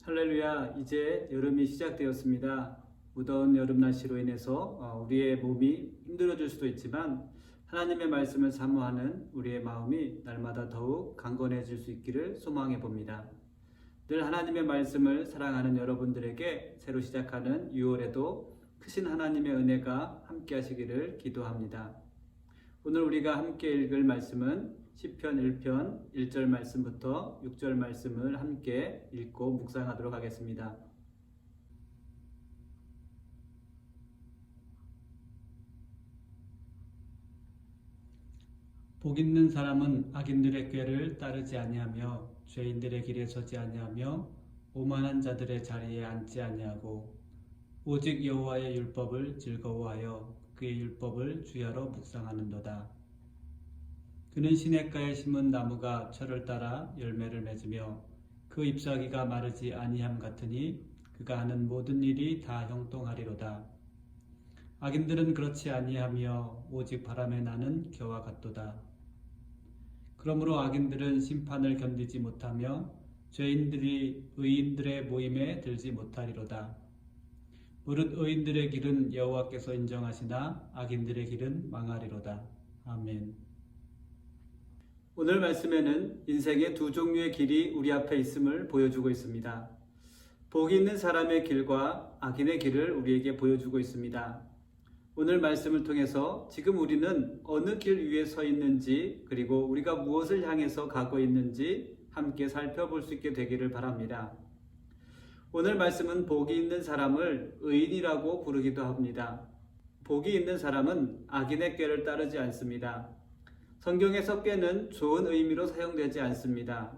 할렐루야, 이제 여름이 시작되었습니다. 무더운 여름 날씨로 인해서 우리의 몸이 힘들어질 수도 있지만 하나님의 말씀을 사모하는 우리의 마음이 날마다 더욱 강건해질 수 있기를 소망해 봅니다. 늘 하나님의 말씀을 사랑하는 여러분들에게 새로 시작하는 6월에도 크신 하나님의 은혜가 함께 하시기를 기도합니다. 오늘 우리가 함께 읽을 말씀은 시편 1편 1절 말씀부터 6절 말씀을 함께 읽고 묵상하도록 하겠습니다. 복 있는 사람은 악인들의 꾀를 따르지 아니하며 죄인들의 길에 서지 아니하며 오만한 자들의 자리에 앉지 아니하고 오직 여호와의 율법을 즐거워하여 그의 율법을 주야로 묵상하는도다. 그는 시냇가에 심은 나무가 철을 따라 열매를 맺으며 그 잎사귀가 마르지 아니함 같으니 그가 하는 모든 일이 다 형통하리로다. 악인들은 그렇지 아니하며 오직 바람에 나는 겨와 같도다. 그러므로 악인들은 심판을 견디지 못하며 죄인들이 의인들의 모임에 들지 못하리로다. 무릇 의인들의 길은 여호와께서 인정하시나 악인들의 길은 망하리로다. 아멘. 오늘 말씀에는 인생의 두 종류의 길이 우리 앞에 있음을 보여주고 있습니다. 복이 있는 사람의 길과 악인의 길을 우리에게 보여주고 있습니다. 오늘 말씀을 통해서 지금 우리는 어느 길 위에 서 있는지 그리고 우리가 무엇을 향해서 가고 있는지 함께 살펴볼 수 있게 되기를 바랍니다. 오늘 말씀은 복이 있는 사람을 의인이라고 부르기도 합니다. 복이 있는 사람은 악인의 꾀를 따르지 않습니다. 성경에서 꾀는 좋은 의미로 사용되지 않습니다.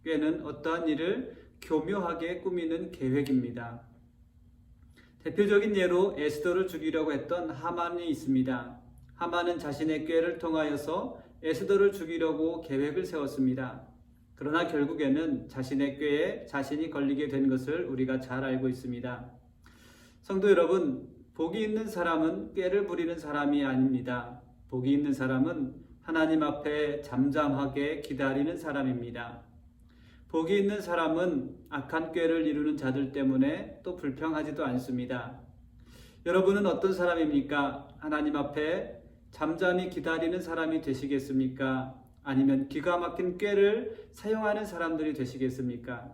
꾀는 어떠한 일을 교묘하게 꾸미는 계획입니다. 대표적인 예로 에스더를 죽이려고 했던 하만이 있습니다. 하만은 자신의 꾀를 통하여서 에스더를 죽이려고 계획을 세웠습니다. 그러나 결국에는 자신의 꾀에 자신이 걸리게 된 것을 우리가 잘 알고 있습니다. 성도 여러분, 복이 있는 사람은 꾀를 부리는 사람이 아닙니다. 복이 있는 사람은 하나님 앞에 잠잠하게 기다리는 사람입니다. 복이 있는 사람은 악한 꾀를 이루는 자들 때문에 또 불평하지도 않습니다. 여러분은 어떤 사람입니까? 하나님 앞에 잠잠히 기다리는 사람이 되시겠습니까? 아니면 기가 막힌 꾀를 사용하는 사람들이 되시겠습니까?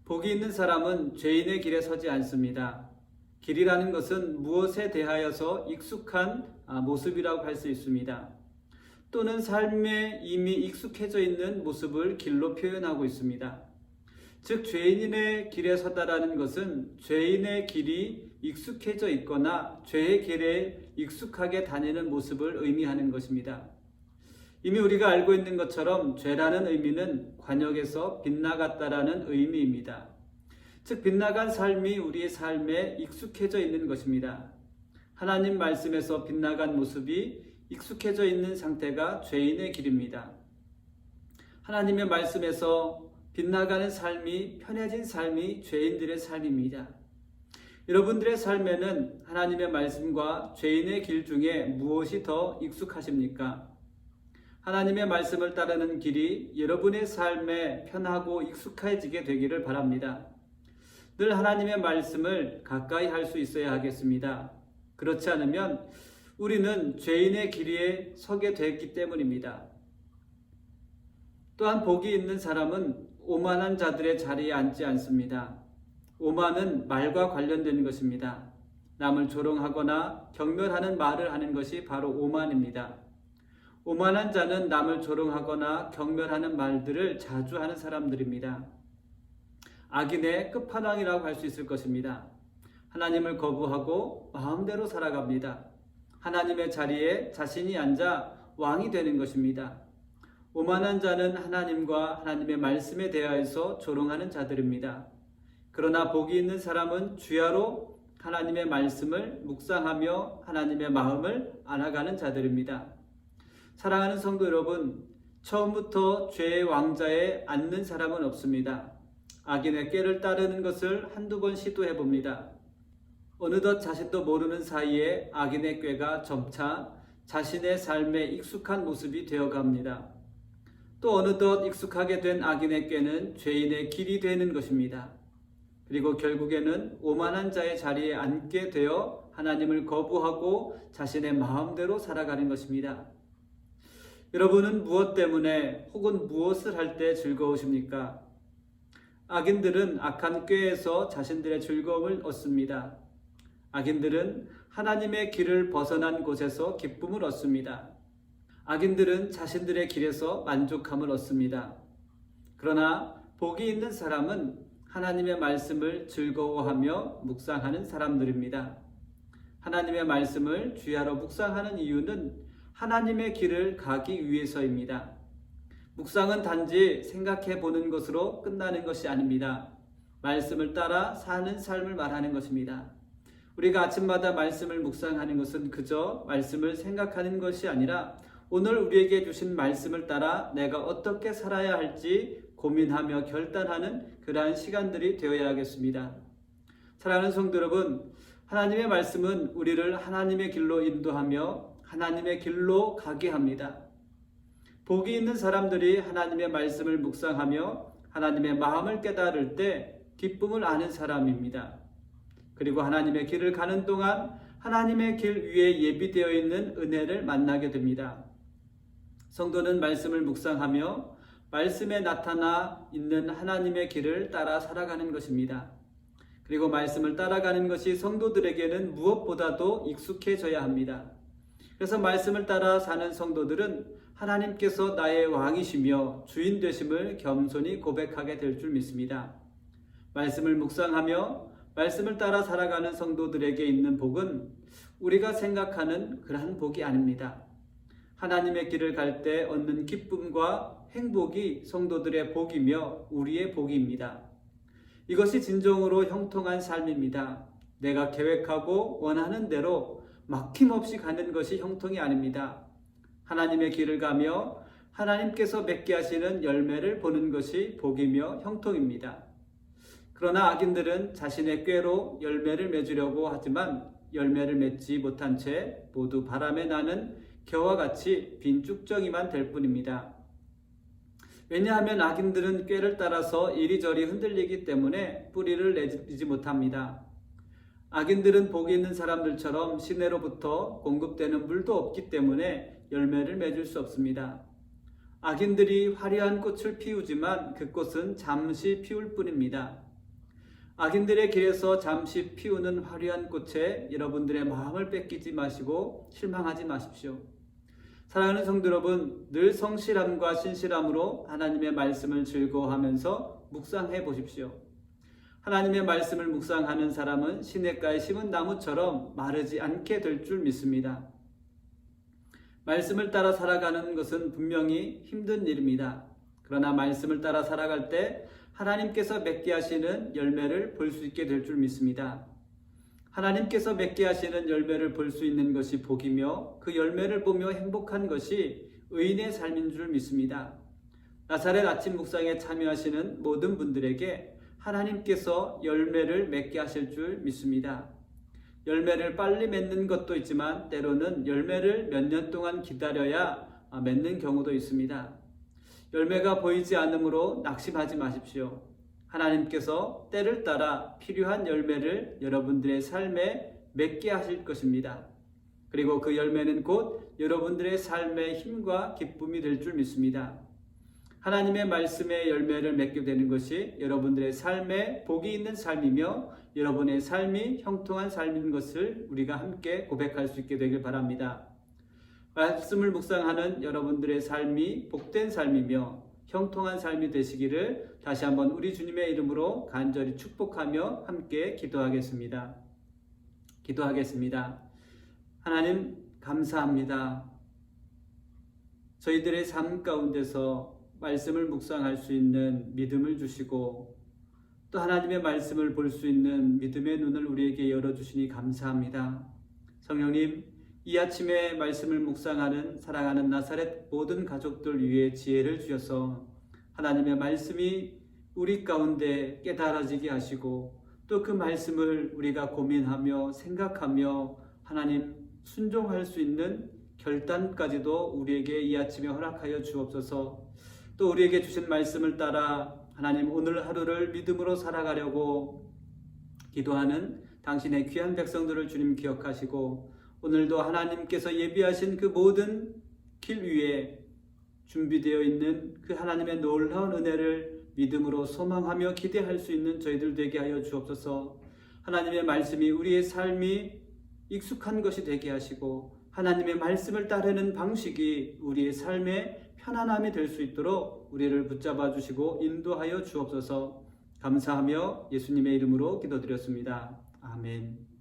복이 있는 사람은 죄인의 길에 서지 않습니다. 길이라는 것은 무엇에 대하여서 익숙한 모습이라고 할 수 있습니다. 또는 삶에 이미 익숙해져 있는 모습을 길로 표현하고 있습니다. 즉 죄인의 길에 서다라는 것은 죄인의 길이 익숙해져 있거나 죄의 길에 익숙하게 다니는 모습을 의미하는 것입니다. 이미 우리가 알고 있는 것처럼 죄라는 의미는 관역에서 빗나갔다라는 의미입니다. 즉 빗나간 삶이 우리의 삶에 익숙해져 있는 것입니다. 하나님 말씀에서 빗나간 모습이 익숙해져 있는 상태가 죄인의 길입니다. 하나님의 말씀에서 빗나가는 삶이 편해진 삶이 죄인들의 삶입니다. 여러분들의 삶에는 하나님의 말씀과 죄인의 길 중에 무엇이 더 익숙하십니까? 하나님의 말씀을 따르는 길이 여러분의 삶에 편하고 익숙해지게 되기를 바랍니다. 늘 하나님의 말씀을 가까이 할 수 있어야 하겠습니다. 그렇지 않으면 우리는 죄인의 길에 서게 되기 때문입니다. 또한 복이 있는 사람은 오만한 자들의 자리에 앉지 않습니다. 오만은 말과 관련된 것입니다. 남을 조롱하거나 경멸하는 말을 하는 것이 바로 오만입니다. 오만한 자는 남을 조롱하거나 경멸하는 말들을 자주 하는 사람들입니다. 악인의 끝판왕이라고 할 수 있을 것입니다. 하나님을 거부하고 마음대로 살아갑니다. 하나님의 자리에 자신이 앉아 왕이 되는 것입니다. 오만한 자는 하나님과 하나님의 말씀에 대하여서 조롱하는 자들입니다. 그러나 복이 있는 사람은 주야로 하나님의 말씀을 묵상하며 하나님의 마음을 알아가는 자들입니다. 사랑하는 성도 여러분, 처음부터 죄의 왕자에 앉는 사람은 없습니다. 악인의 꾀를 따르는 것을 한두 번 시도해 봅니다. 어느덧 자신도 모르는 사이에 악인의 꾀가 점차 자신의 삶에 익숙한 모습이 되어갑니다. 또 어느덧 익숙하게 된 악인의 꾀는 죄인의 길이 되는 것입니다. 그리고 결국에는 오만한 자의 자리에 앉게 되어 하나님을 거부하고 자신의 마음대로 살아가는 것입니다. 여러분은 무엇 때문에 혹은 무엇을 할 때 즐거우십니까? 악인들은 악한 꾀에서 자신들의 즐거움을 얻습니다. 악인들은 하나님의 길을 벗어난 곳에서 기쁨을 얻습니다. 악인들은 자신들의 길에서 만족함을 얻습니다. 그러나 복이 있는 사람은 하나님의 말씀을 즐거워하며 묵상하는 사람들입니다. 하나님의 말씀을 주야로 묵상하는 이유는 하나님의 길을 가기 위해서입니다. 묵상은 단지 생각해 보는 것으로 끝나는 것이 아닙니다. 말씀을 따라 사는 삶을 말하는 것입니다. 우리가 아침마다 말씀을 묵상하는 것은 그저 말씀을 생각하는 것이 아니라 오늘 우리에게 주신 말씀을 따라 내가 어떻게 살아야 할지 고민하며 결단하는 그러한 시간들이 되어야겠습니다. 사랑하는 성도 여러분, 하나님의 말씀은 우리를 하나님의 길로 인도하며 하나님의 길로 가게 합니다. 복이 있는 사람들이 하나님의 말씀을 묵상하며 하나님의 마음을 깨달을 때 기쁨을 아는 사람입니다. 그리고 하나님의 길을 가는 동안 하나님의 길 위에 예비되어 있는 은혜를 만나게 됩니다. 성도는 말씀을 묵상하며 말씀에 나타나 있는 하나님의 길을 따라 살아가는 것입니다. 그리고 말씀을 따라가는 것이 성도들에게는 무엇보다도 익숙해져야 합니다. 그래서 말씀을 따라 사는 성도들은 하나님께서 나의 왕이시며 주인 되심을 겸손히 고백하게 될 줄 믿습니다. 말씀을 묵상하며 말씀을 따라 살아가는 성도들에게 있는 복은 우리가 생각하는 그러한 복이 아닙니다. 하나님의 길을 갈 때 얻는 기쁨과 행복이 성도들의 복이며 우리의 복입니다. 이것이 진정으로 형통한 삶입니다. 내가 계획하고 원하는 대로 막힘없이 가는 것이 형통이 아닙니다. 하나님의 길을 가며 하나님께서 맺게 하시는 열매를 보는 것이 복이며 형통입니다. 그러나 악인들은 자신의 꾀로 열매를 맺으려고 하지만 열매를 맺지 못한 채 모두 바람에 나는 겨와 같이 빈 쭉정이만 될 뿐입니다. 왜냐하면 악인들은 꾀를 따라서 이리저리 흔들리기 때문에 뿌리를 내지 못합니다. 악인들은 복이 있는 사람들처럼 시내로부터 공급되는 물도 없기 때문에 열매를 맺을 수 없습니다. 악인들이 화려한 꽃을 피우지만 그 꽃은 잠시 피울 뿐입니다. 악인들의 길에서 잠시 피우는 화려한 꽃에 여러분들의 마음을 뺏기지 마시고 실망하지 마십시오. 사랑하는 성도 여러분, 늘 성실함과 신실함으로 하나님의 말씀을 즐거워하면서 묵상해 보십시오. 하나님의 말씀을 묵상하는 사람은 시냇가에 심은 나무처럼 마르지 않게 될 줄 믿습니다. 말씀을 따라 살아가는 것은 분명히 힘든 일입니다. 그러나 말씀을 따라 살아갈 때 하나님께서 맺게 하시는 열매를 볼 수 있게 될 줄 믿습니다. 하나님께서 맺게 하시는 열매를 볼 수 있는 것이 복이며 그 열매를 보며 행복한 것이 의인의 삶인 줄 믿습니다. 나사렛 아침 묵상에 참여하시는 모든 분들에게 하나님께서 열매를 맺게 하실 줄 믿습니다. 열매를 빨리 맺는 것도 있지만 때로는 열매를 몇 년 동안 기다려야 맺는 경우도 있습니다. 열매가 보이지 않으므로 낙심하지 마십시오. 하나님께서 때를 따라 필요한 열매를 여러분들의 삶에 맺게 하실 것입니다. 그리고 그 열매는 곧 여러분들의 삶의 힘과 기쁨이 될 줄 믿습니다. 하나님의 말씀의 열매를 맺게 되는 것이 여러분들의 삶에 복이 있는 삶이며 여러분의 삶이 형통한 삶인 것을 우리가 함께 고백할 수 있게 되길 바랍니다. 말씀을 묵상하는 여러분들의 삶이 복된 삶이며 형통한 삶이 되시기를 다시 한번 우리 주님의 이름으로 간절히 축복하며 함께 기도하겠습니다. 하나님 감사합니다. 저희들의 삶 가운데서 말씀을 묵상할 수 있는 믿음을 주시고 또 하나님의 말씀을 볼 수 있는 믿음의 눈을 우리에게 열어주시니 감사합니다. 성령님, 이 아침에 말씀을 묵상하는 사랑하는 나사렛 모든 가족들 위해 지혜를 주셔서 하나님의 말씀이 우리 가운데 깨달아지게 하시고 또 그 말씀을 우리가 고민하며 생각하며 하나님 순종할 수 있는 결단까지도 우리에게 이 아침에 허락하여 주옵소서. 또 우리에게 주신 말씀을 따라 하나님 오늘 하루를 믿음으로 살아가려고 기도하는 당신의 귀한 백성들을 주님 기억하시고 오늘도 하나님께서 예비하신 그 모든 길 위에 준비되어 있는 그 하나님의 놀라운 은혜를 믿음으로 소망하며 기대할 수 있는 저희들 되게 하여 주옵소서. 하나님의 말씀이 우리의 삶이 익숙한 것이 되게 하시고 하나님의 말씀을 따르는 방식이 우리의 삶의 편안함이 될 수 있도록 우리를 붙잡아 주시고 인도하여 주옵소서. 감사하며 예수님의 이름으로 기도드렸습니다. 아멘.